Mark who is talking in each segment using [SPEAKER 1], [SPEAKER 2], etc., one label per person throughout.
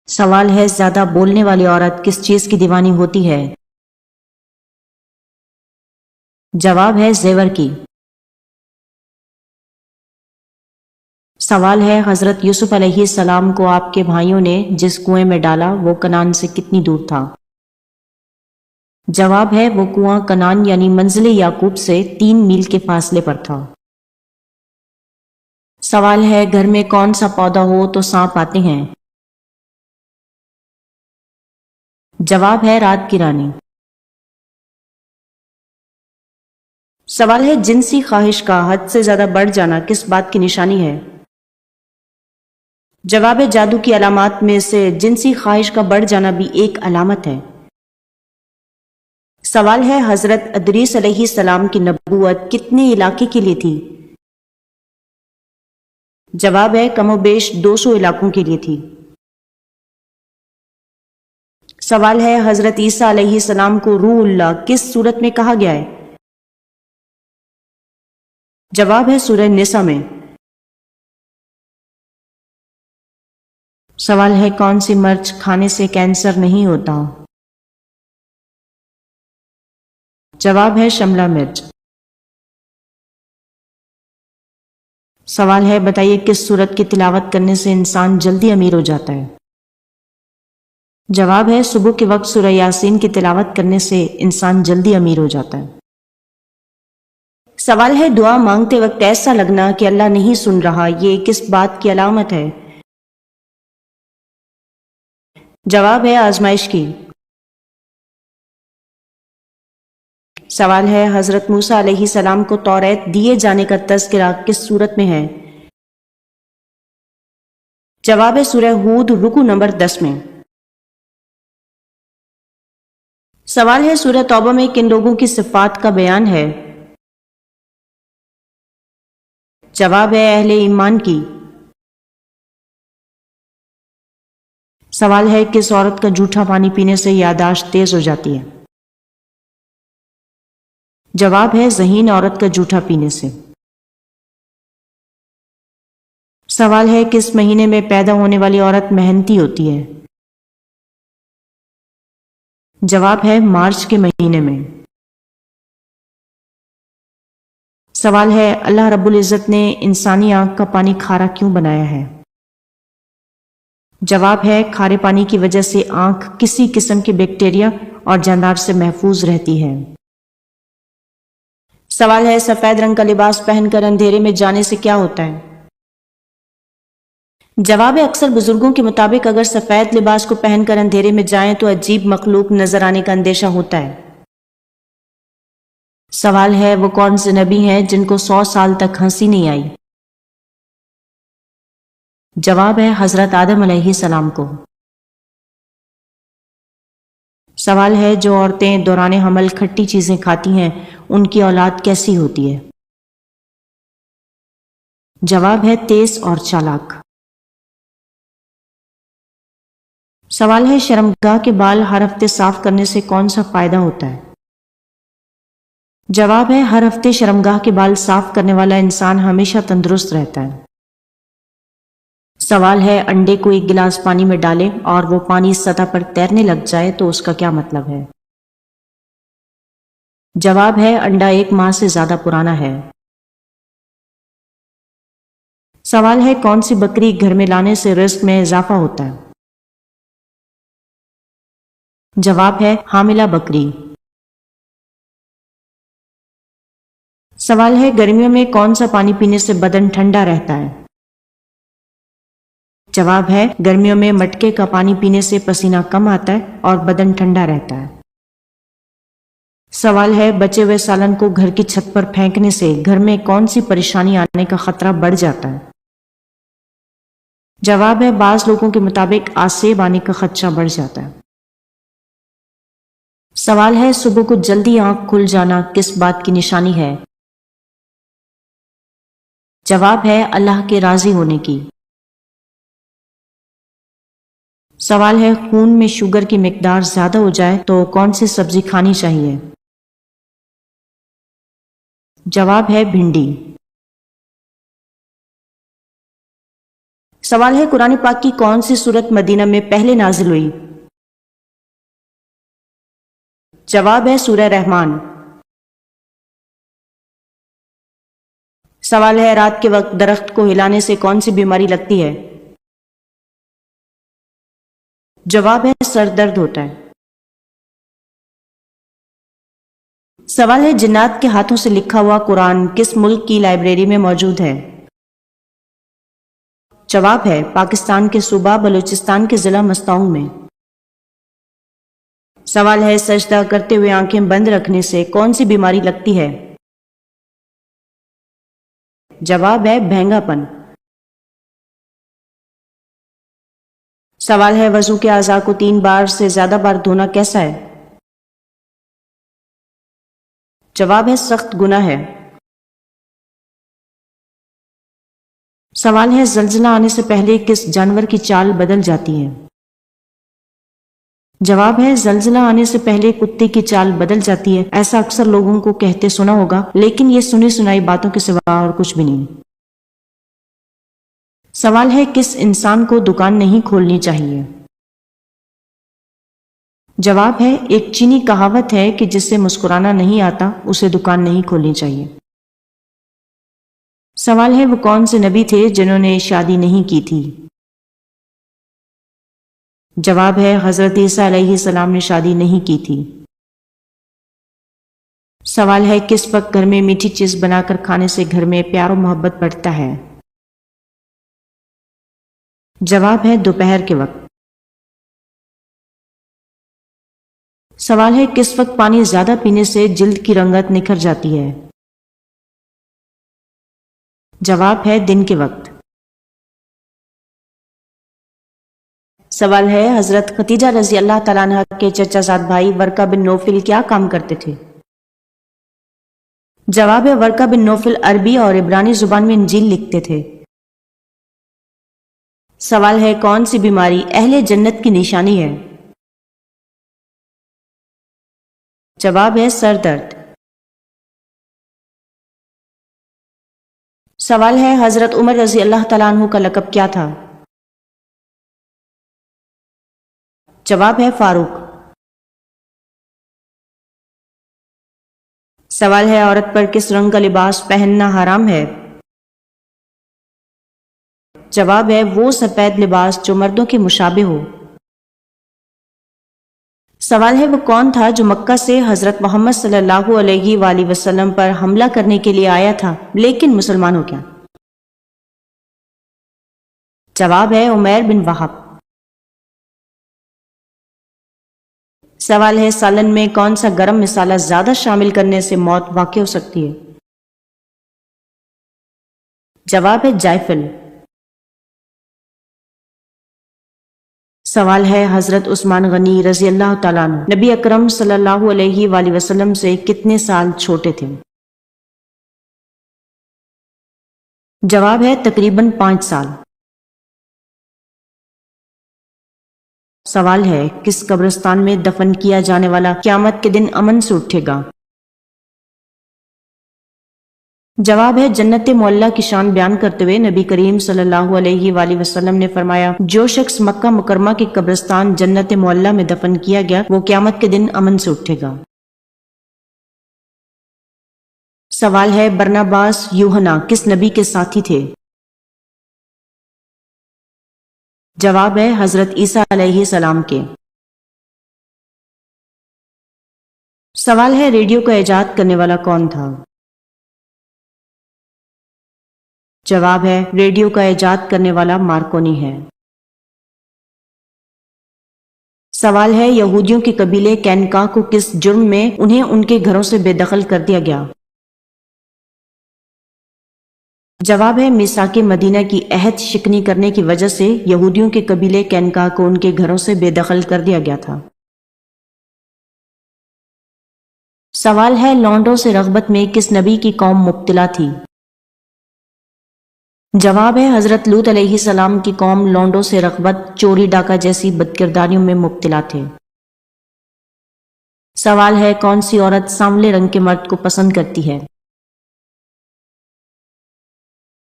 [SPEAKER 1] سوال ہے زیادہ بولنے والی عورت کس چیز کی دیوانی ہوتی ہے؟ جواب ہے زیور کی۔ سوال ہے حضرت یوسف علیہ السلام کو آپ کے بھائیوں نے جس کنویں میں ڈالا وہ کنعان سے کتنی دور تھا؟ جواب ہے وہ کنواں کنعان یعنی منزل یعقوب سے 3 میل کے فاصلے پر تھا۔ سوال ہے گھر میں کون سا پودا ہو تو سانپ آتے ہیں؟ جواب ہے رات کی رانی۔ سوال ہے جنسی خواہش کا حد سے زیادہ بڑھ جانا کس بات کی نشانی ہے؟ جواب ہے جادو کی علامات میں سے جنسی خواہش کا بڑھ جانا بھی ایک علامت ہے۔ سوال ہے حضرت ادریس علیہ السلام کی نبوت کتنے علاقے کے لیے تھی؟ جواب ہے کم و بیش 200 علاقوں کے لیے تھی۔ سوال ہے حضرت عیسیٰ علیہ السلام کو روح اللہ کس صورت میں کہا گیا ہے؟ جواب ہے سورہ نساء میں۔ سوال ہے کون سی مرچ کھانے سے کینسر نہیں ہوتا؟ جواب ہے شملہ مرچ۔ سوال ہے بتائیے کس سورت کی تلاوت کرنے سے انسان جلدی امیر ہو جاتا ہے؟ جواب ہے صبح کے وقت سورہ یاسین کی تلاوت کرنے سے انسان جلدی امیر ہو جاتا ہے۔ سوال ہے دعا مانگتے وقت ایسا لگنا کہ اللہ نہیں سن رہا یہ کس بات کی علامت ہے؟ جواب ہے آزمائش کی۔ سوال ہے حضرت موسیٰ علیہ السلام کو توریت دیے جانے کا تذکرہ کس سورت میں ہے؟ جواب ہے سورہ ہود رکوع نمبر 10 میں۔ سوال ہے سورہ توبہ میں کن لوگوں کی صفات کا بیان ہے؟ جواب ہے اہل ایمان کی۔ سوال ہے کس عورت کا جھوٹا پانی پینے سے یادداشت تیز ہو جاتی ہے؟ جواب ہے ذہین عورت کا جھوٹا پینے سے۔ سوال ہے کس مہینے میں پیدا ہونے والی عورت محنتی ہوتی ہے؟ جواب ہے مارچ کے مہینے میں۔ سوال ہے اللہ رب العزت نے انسانی آنکھ کا پانی کھارا کیوں بنایا ہے؟ جواب ہے کھارے پانی کی وجہ سے آنکھ کسی قسم کے بیکٹیریا اور جاندار سے محفوظ رہتی ہے۔ سوال ہے سفید رنگ کا لباس پہن کر اندھیرے میں جانے سے کیا ہوتا ہے؟ جواب ہے اکثر بزرگوں کے مطابق اگر سفید لباس کو پہن کر اندھیرے میں جائیں تو عجیب مخلوق نظر آنے کا اندیشہ ہوتا ہے۔ سوال ہے وہ کون سے نبی ہیں جن کو 100 سال تک ہنسی نہیں آئی؟ جواب ہے حضرت آدم علیہ السلام کو۔ سوال ہے جو عورتیں دوران حمل کھٹی چیزیں کھاتی ہیں ان کی اولاد کیسی ہوتی ہے؟ جواب ہے تیز اور چالاک۔ سوال ہے شرمگاہ کے بال ہر ہفتے صاف کرنے سے کون سا فائدہ ہوتا ہے؟ جواب ہے ہر ہفتے شرمگاہ کے بال صاف کرنے والا انسان ہمیشہ تندرست رہتا ہے۔ سوال ہے انڈے کو ایک گلاس پانی میں ڈالیں اور وہ پانی سطح پر تیرنے لگ جائے تو اس کا کیا مطلب ہے؟ جواب ہے انڈا 1 ماہ سے زیادہ پرانا ہے۔ سوال ہے کون سی بکری گھر میں لانے سے رزق میں اضافہ ہوتا ہے؟ جواب ہے حاملہ بکری۔ سوال ہے گرمیوں میں کون سا پانی پینے سے بدن ٹھنڈا رہتا ہے؟ جواب ہے گرمیوں میں مٹکے کا پانی پینے سے پسینہ کم آتا ہے اور بدن ٹھنڈا رہتا ہے۔ سوال ہے بچے ہوئے سالن کو گھر کی چھت پر پھینکنے سے گھر میں کون سی پریشانی آنے کا خطرہ بڑھ جاتا ہے؟ جواب ہے بعض لوگوں کے مطابق آسیب آنے کا خدشہ بڑھ جاتا ہے۔ سوال ہے صبح کو جلدی آنکھ کھل جانا کس بات کی نشانی ہے؟ جواب ہے اللہ کے راضی ہونے کی۔ سوال ہے خون میں شوگر کی مقدار زیادہ ہو جائے تو کون سی سبزی کھانی چاہیے؟ جواب ہے بھنڈی۔ سوال ہے قرآن پاک کی کون سی سورت مدینہ میں پہلے نازل ہوئی؟ جواب ہے سورہ رحمان۔ سوال ہے رات کے وقت درخت کو ہلانے سے کون سی بیماری لگتی ہے؟ جواب ہے سر درد ہوتا ہے۔ سوال ہے جنات کے ہاتھوں سے لکھا ہوا قرآن کس ملک کی لائبریری میں موجود ہے؟ جواب ہے پاکستان کے صوبہ بلوچستان کے ضلع مستونگ میں۔ سوال ہے سجدہ کرتے ہوئے آنکھیں بند رکھنے سے کون سی بیماری لگتی ہے؟ جواب ہے بھینگا پن۔ سوال ہے وضو کے اعضاء کو 3 بار سے زیادہ بار دھونا کیسا ہے؟ جواب ہے سخت گناہ ہے۔ سوال ہے زلزلہ آنے سے پہلے کس جانور کی چال بدل جاتی ہے؟ جواب ہے زلزلہ آنے سے پہلے کتے کی چال بدل جاتی ہے۔ ایسا اکثر لوگوں کو کہتے سنا ہوگا، لیکن یہ سنی سنائی باتوں کے سوا اور کچھ بھی نہیں۔ سوال ہے کس انسان کو دکان نہیں کھولنی چاہیے؟ جواب ہے ایک چینی کہاوت ہے کہ جس سے مسکرانا نہیں آتا اسے دکان نہیں کھولنی چاہیے۔ سوال ہے وہ کون سے نبی تھے جنہوں نے شادی نہیں کی تھی؟ جواب ہے حضرت عیسیٰ علیہ السلام نے شادی نہیں کی تھی۔ سوال ہے کس وقت گھر میں میٹھی چیز بنا کر کھانے سے گھر میں پیار و محبت بڑھتا ہے؟ جواب ہے دوپہر کے وقت۔ سوال ہے کس وقت پانی زیادہ پینے سے جلد کی رنگت نکھر جاتی ہے؟ جواب ہے دن کے وقت۔ سوال ہے حضرت خدیجہ رضی اللہ تعالیٰ عنہ کے چچا زاد بھائی ورقہ بن نوفل کیا کام کرتے تھے؟ جواب ہے ورقہ بن نوفل عربی اور عبرانی زبان میں انجیل لکھتے تھے۔ سوال ہے کون سی بیماری اہل جنت کی نشانی ہے؟ جواب ہے سر درد۔ سوال ہے حضرت عمر رضی اللہ تعالیٰ عنہ کا لقب کیا تھا؟ جواب ہے فاروق۔ سوال ہے عورت پر کس رنگ کا لباس پہننا حرام ہے؟ جواب ہے وہ سفید لباس جو مردوں کے مشابہ ہو۔ سوال ہے وہ کون تھا جو مکہ سے حضرت محمد صلی اللہ علیہ وآلہ وسلم پر حملہ کرنے کے لیے آیا تھا لیکن مسلمان ہو گیا؟ جواب ہے عمیر بن وہب۔ سوال ہے سالن میں کون سا گرم مسالہ زیادہ شامل کرنے سے موت واقع ہو سکتی ہے؟ جواب ہے جائفل۔ سوال ہے حضرت عثمان غنی رضی اللہ تعالیٰ عنہ نبی اکرم صلی اللہ علیہ وآلہ وسلم سے کتنے سال چھوٹے تھے؟ جواب ہے تقریباً 5 سال۔ سوال ہے کس قبرستان میں دفن کیا جانے والا قیامت کے دن امن سے اٹھے گا؟ جواب ہے جنت معلیٰ کی شان بیان کرتے ہوئے نبی کریم صلی اللہ علیہ وآلہ وسلم نے فرمایا جو شخص مکہ مکرمہ کے قبرستان جنت معلیٰ میں دفن کیا گیا وہ قیامت کے دن امن سے اٹھے گا۔ سوال ہے برناباس یوحنا کس نبی کے ساتھی تھے؟ جواب ہے حضرت عیسیٰ علیہ السلام کے۔ سوال ہے ریڈیو کا ایجاد کرنے والا کون تھا؟ جواب ہے ریڈیو کا ایجاد کرنے والا مارکونی ہے۔ سوال ہے یہودیوں کے قبیلے کینکا کو کس جرم میں انہیں ان کے گھروں سے بے دخل کر دیا گیا؟ جواب ہے میثاق مدینہ کی عہد شکنی کرنے کی وجہ سے یہودیوں کے قبیلے کینکا کو ان کے گھروں سے بے دخل کر دیا گیا تھا۔ سوال ہے لونڈوں سے رغبت میں کس نبی کی قوم مبتلا تھی؟ جواب ہے حضرت لوط علیہ السلام کی قوم لونڈوں سے رغبت چوری ڈاکہ جیسی بدکرداریوں میں مبتلا تھے۔ سوال ہے کون سی عورت سانولے رنگ کے مرد کو پسند کرتی ہے؟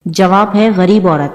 [SPEAKER 1] جواب ہے غریب عورت۔